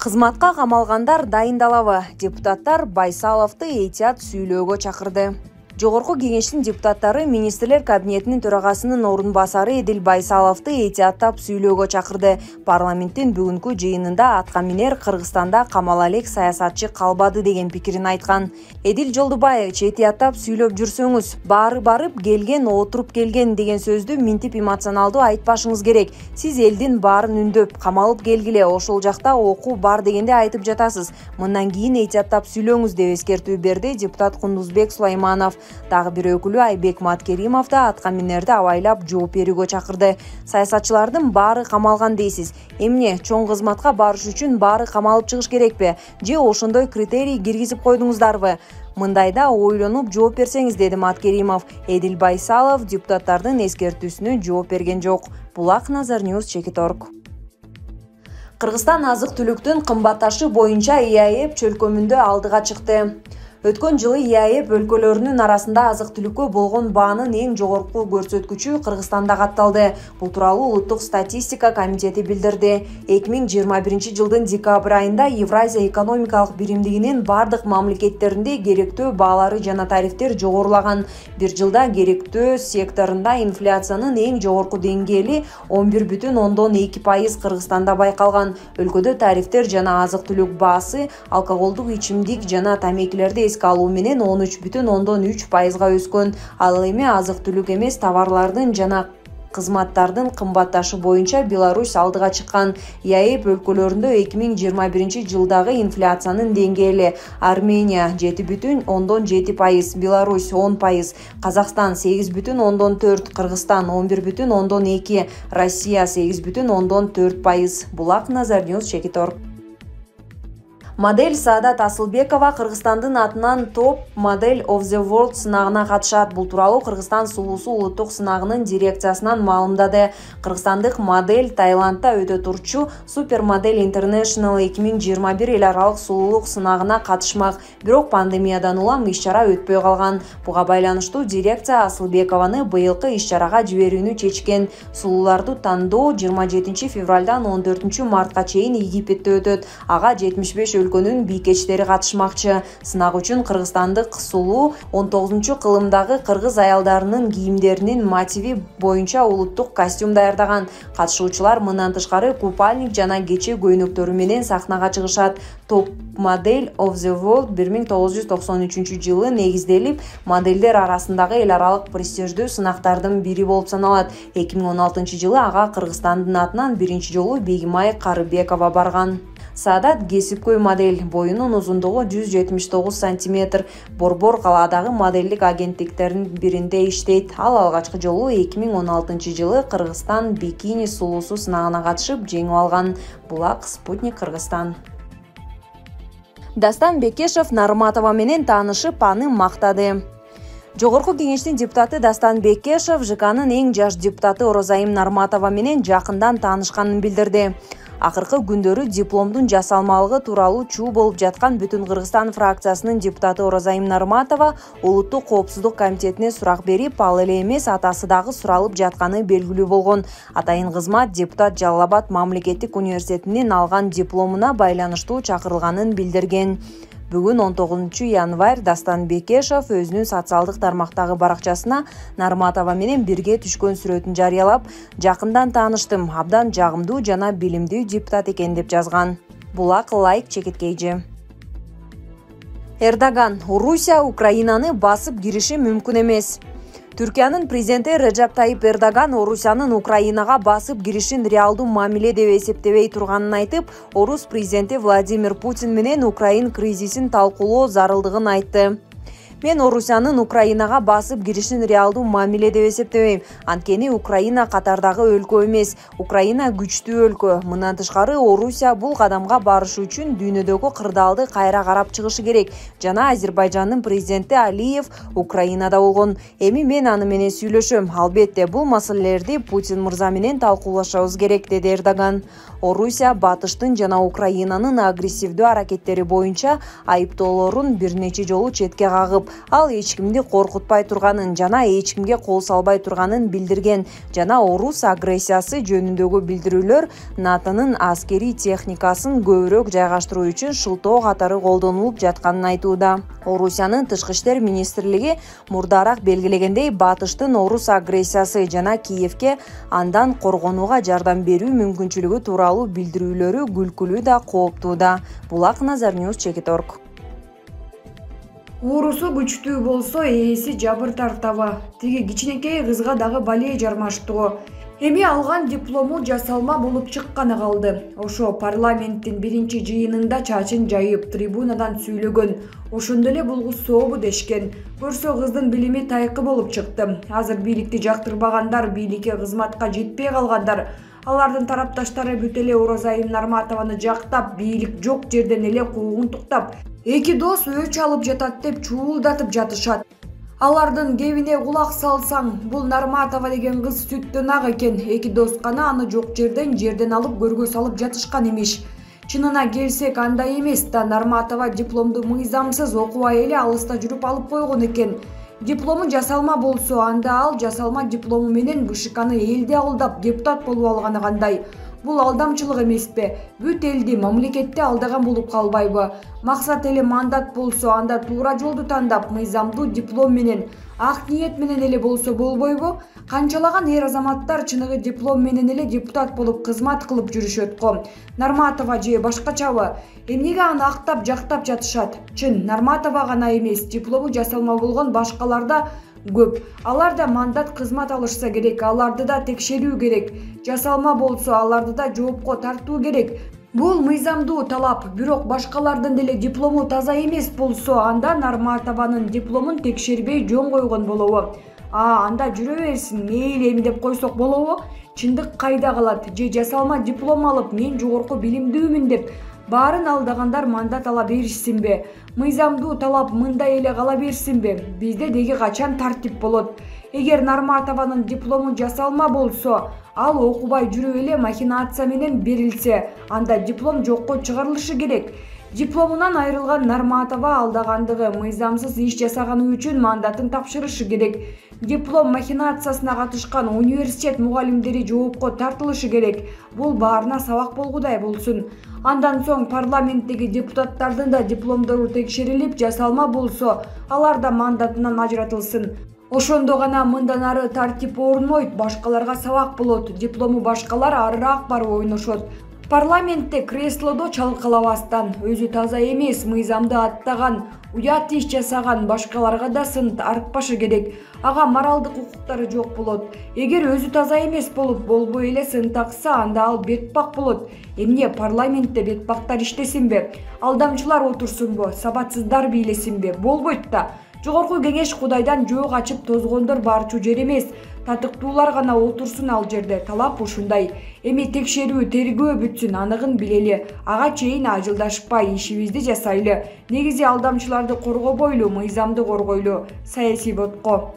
Кызматка камалгандар дайындалабы? Депутаттар Байсаловду этият сүйлөөгө чакырды. Жогорку кеңештин депутаттары министрлер кабинетинин төрагасынын орун басары Эдил Байсаловду этияттап сүйлөөгө чакырды. Парламенттин бүгүнкү жыйынында аткаминер Кыргызстанда камала элек саясатчы калбады деген пикирин айткан. Эдил Жолдубаевич, этияттап сүйлөп жүрсөңүз, баары барып келген, отуруп келген деген сөздү минтип эмоционалдуу айтпашыңыз керек. Сиз элдин баарын үндөп, камалып келгиле, ошол жакта окуу бар дегенде айтып жатасыз. Мындан кийин этияттап сүйлөңүз деп эскертүү берди депутат Кундузбек Сулайманов. Дагы бир өкүлү Айбек Маткеримов да аткаминерди абайлап жооп берүүгө чакырды. Саясатчылардын баары камалган дейсиз. Эмне, чоң кызматка барыш үчүн баары камалып чыгыш керекпи? Же ошондой критерий киргизип койдуңуздарбы? Мындайда ойлонуп жооп берсеңиз, деди Маткеримов. Эдил Байсалов депутаттардын эскертүүсүнө жооп берген жок. Булак Назар Ньюс, Чекиторг. Кыргызстан азык-түлүктүн кымбатташы боюнча ИАЭП чөлкөмүндө алдыга чыкты. Өткөн жылы ИАЭП өлкөлөрүнүн арасында азык-түлүккө болгон баанын эң жогорку көрсөткүчү Кыргызстанда катталды. Бул тууралуу Улуттук статистика комитети билдирди. 2021 жылдын декабрь айында Евразия экономикалык биримдигинин бардык мамлекеттеринде керектөө баалары жана тарифтер жогорулаган. Бир жылда керектөө секторунда инфляциянын эң жогорку деңгээли 11,2% Кыргызстанда байкалган. Өлкөдө тарифтер жана азык-түлүк баасы алкоголдук ичимдик жана тамекилерди алуу менен 13,3%га өскөн. Ал эми азык-түлүк эмес товарлардын жана кызматтардын кымбатташы боюнча Беларусь алдыга чыккан. ИАЭП өлкөлөрүндө 2021 жылдагы инфляциянын деңгээли: Армения 7,7%, Беларусь 10%, Казакстан 8,4%, Кыргызстан 11,2%, Россия 8,4%. Булак Назар Ньюс, Чекиторг. Модель Саадат Асылбекова Кыргызстандын атынан Top Model of the World сынагына катышат. Бул тууралуу Кыргызстан сулуусу улуттук сынагынын дирекциясынан маалымдады. Кыргызстандык модель Таиландда өтө турчу Super Model International 2021 эл аралык сулуулук сынагына катышмак. Бирок пандемиядан улам иш-чара өтпөй калган. Буга байланыштуу дирекция Асылбекованы быйылкы иш-чарага жиберүүнү чечкен. Сулууларды тандоо 27 февралдан 14 мартка чейин Египетте өтөт. Ага 75 өлкөнүн бийкечтери катышмакчы. Сынак үчүн кыргызстандык сулуу 19-кылымдагы кыргыз аялдарынын кийимдеринин мотиви боюнча улуттук костюм даярдаган. Катышуучулар мындан тышкары купальник жана кече көйнөктөрү менен сахнага чыгышат. Top Model of the World 1993 жылы негизделип, модельдер арасындагы эл аралык престиждүү сынактардын бири болуп саналат. 2016 жылы ага Кыргызстандын атынан биринчи жолу Бегимай Карыбекова барган. Саадат кесипкөй модель, боюнун узундугу 179 см. Борбор калаадагы моделдик агенттиктердин биринде иштейт. Ал алгачкы жолу 2016 жылы Кыргызстан бикини сулуусу сынагына катышып жеңип алган. Булак, Спутник, Кыргызстан. Дастан Бекешев Нарматова менен таанышып, аны мактады. Жогорку кеңештин депутаты Дастан Бекешев ЖКнын эң жаш депутаты Орозайым Нарматова менен жакындан таанышканын билдирди. Акыркы күндөрү дипломдун жасалмалыгы тууралуу чуу болуп жаткан Бүтүн Кыргызстан фракциясынын депутаты Орозайым Нарматова Улуттук коопсуздук комитетине сурак берип, ал эле эмес атасы дагы суралып жатканы белгилүү болгон. Атайын кызмат депутат Жалал Абад мамлекеттик университетинен алган дипломуна байланыштуу чакырылганын билдирген. Бүгүн 19 январь Дастан Бекешев өзүнүн социалдык тармактагы баракчасына Нарматова менен бирге түшкөн сүрөтүн жарыялап, жакындан тааныштым, абдан жагымдуу жана билимдүү депутат экен деп жазган. Булак, Лайк, Чекиткейжи. Эрдоган: Орусия Украинаны басып кириши мүмкүн эмес. Түркиянын президенти Режеп Тайип Эрдоган Орусиянын Украинага басып киришин реалдуу мамиле деп эсептебей турганын айтып, Орус президенти Владимир Путин менен Украин кризисин талкуулоо зарылдыгын айтты. Мен Орусиянын Украинага басып киришин реалдуу мамиле деп эсептебейм. Анткени Украина катардагы өлкө эмес. Украина күчтүү өлкө. Мындан тышкары Орусия бул кадамга барышы үчүн дүйнөдөгү кырдаалды кайра карап чыгышы керек. Жана Азербайжандын президенти Алиев Украинада болгон. Эми мен аны менен сүйлөшөм. Албетте бул маселелерди Путин мырза менен талкуулашабыз керек, деди Эрдоган. Орусия батыштын жана Украинанын агрессивдүү аракеттери боюнча айыптоолорун бир нече жолу четке кагып, болуп, ал эч кимди коркутпай турганын жана эч кимге кол салбай турганын билдирген жана орус агрессиясы жөнүндөгү билдирүүлөр НАТОнун аскерий техникасын көбүрөөк жайгаштыруу үчүн шылтоо катары колдонулуп жатканын айтууда. Орусиянын тышкы иштер министрлиги мурдараак белгилегендей, батыштын орус агрессиясы жана Киевке андан коргонууга жардам берүү мүмкүнчүлүгү тууралуу билдирүүлөрү күлкүлүү да кооптуу да. Булак Назар Ньюс, Чекиторг. Уурусу күчтүү болсо, ээси жабыр тартабы. Тиги кичинекей кызга дагы балээ жармаштуу. Эми алган диплому жасалма болуп чыкканы калды. Ошо парламенттин биринчи жыйынында чачын жайып, трибунадан сүйлөгөн. Ошондо эле бул кыз сообу дешкен. Көрсө кыздын билими тайкы болуп чыкты. Азыр бийликти жактырбагандар, бийликке кызматка жетпей калгандар, алардын тарапташтары бүт эле Оразайым Нарматованы жактап, бийлик жок жерден эле куугун туктап, эки дос өч алып жатат деп чуулдатып жатышат. Алардын кебине кулак салсаң, бул Нарматова деген кыз сүттөн ак экен. Эки дос гана аны жок жерден алып көргө салып жатышкан имиш. Чынына келсек, андай эмес да. Нарматова дипломду мыйзамсыз окубай эле алыста жүрүп алып койгон экен. Диплому жасалма болсо, анда ал жасалма диплому менен БШКны элди алдап депутат болуп алганы кандай? Бул алдамчылык эмеспи? Бүт элди, мамлекетти алдаган болуп калбайбы? Максат эле мандат болсо, анда туура жолду тандап, мыйзамдуу диплом менен, ак ниет менен эле болсо болбойбу? Канчалаган эр азаматтар чыныгы диплом менен эле депутат болуп кызмат кылып жүрүшөт го. Нарматова же башкачабы? Эмнеге аны актап, жактап жатышат? Чын, Нарматова гана эмес, диплому жасалма болгон башкаларда көп. Алар да мандат кызмат алышса керек, аларды да текшерүү керек. Жасалма болсо, аларды да жоопко тартуу керек. Бул мыйзамдуу талап, бирок башкалардын деле диплому таза эмес болсо, анда Нарматованын дипломун текшербей жөн койгон болобу? Анда жүрө берсин, мейли эми деп койсок болобу? Чындык кайда калат? Же жасалма диплом алып, мен жогорку билимдүүмүн деп баарын алдагандар мандат ала беришсинби? Мыйзамдуу талап мындай эле кала берсинби? Бизде деги качан тартип болот? Эгер Нарматованын диплому жасалма болсо, ал окубай жүрүп эле махинация менен берилсе, анда диплом жокко чыгарылышы керек. Дипломунан айрылган Нарматова алдагандыгы, мыйзамсыз иш жасаганы үчүн мандатын тапшырышы керек. Диплом махинациясына катышкан университет мугалимдери жоопко тартылышы керек. Бул баарына сабак болгудай болсун. Андан соң парламенттеги депутаттардын да дипломдору текшерилип, жасалма болсо, алар да мандатынан ажыратылсын. Ошондо гана мындан ары тартип орунмойт, башкаларга сабак болот. Диплому башкалар арыраак барып ойношот. Парламентте креслодо чалкалабастан, өзү таза эмес, мыйзамды аттаган, уят иш жасаган башкаларга да сын артпашы керек. Ага моралдык укуктары жок болот. Эгер өзү таза эмес болуп, болбой эле сын такса, анда ал бетпак болот. Эмне парламентте бетпактар иштесинби? Алдамчылар отурсунбу? Сабатсыздар бийлесинби? Болбойт да. Жогорку кеңеш Кудайдан жөө качып тозгондор барчу жер эмес. Татыктуулар гана отурсун ал жерде. Талап ушундай. Эми текшерүү, тергөө бүтсүн, аныгын билели. Ага чейин ажылдашпай ишибизди жасайлы. Негизи алдамчыларды коргобойлу, мыйзамды коргойлу. Саясий ботко.